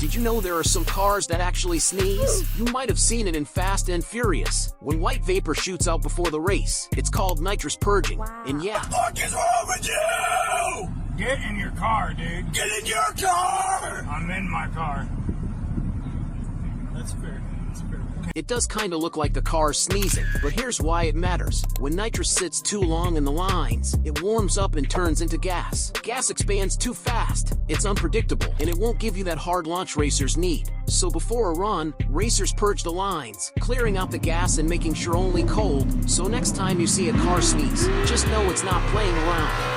Did you know there are some cars that actually sneeze? You might have seen it in Fast and Furious. When white vapor shoots out before the race, it's called nitrous purging. Wow. And yeah. What the fuck is wrong with you? Get in your car, dude. Get in your car! I'm in my car. That's fair. That's fair. It does kinda look like the car's sneezing, but here's why it matters. When nitrous sits too long in the lines, it warms up and turns into gas. Gas expands too fast. It's unpredictable, and it won't give you that hard launch racers need. So before a run, racers purge the lines, clearing out the gas and making sure only cold, so next time you see a car sneeze, just know it's not playing around.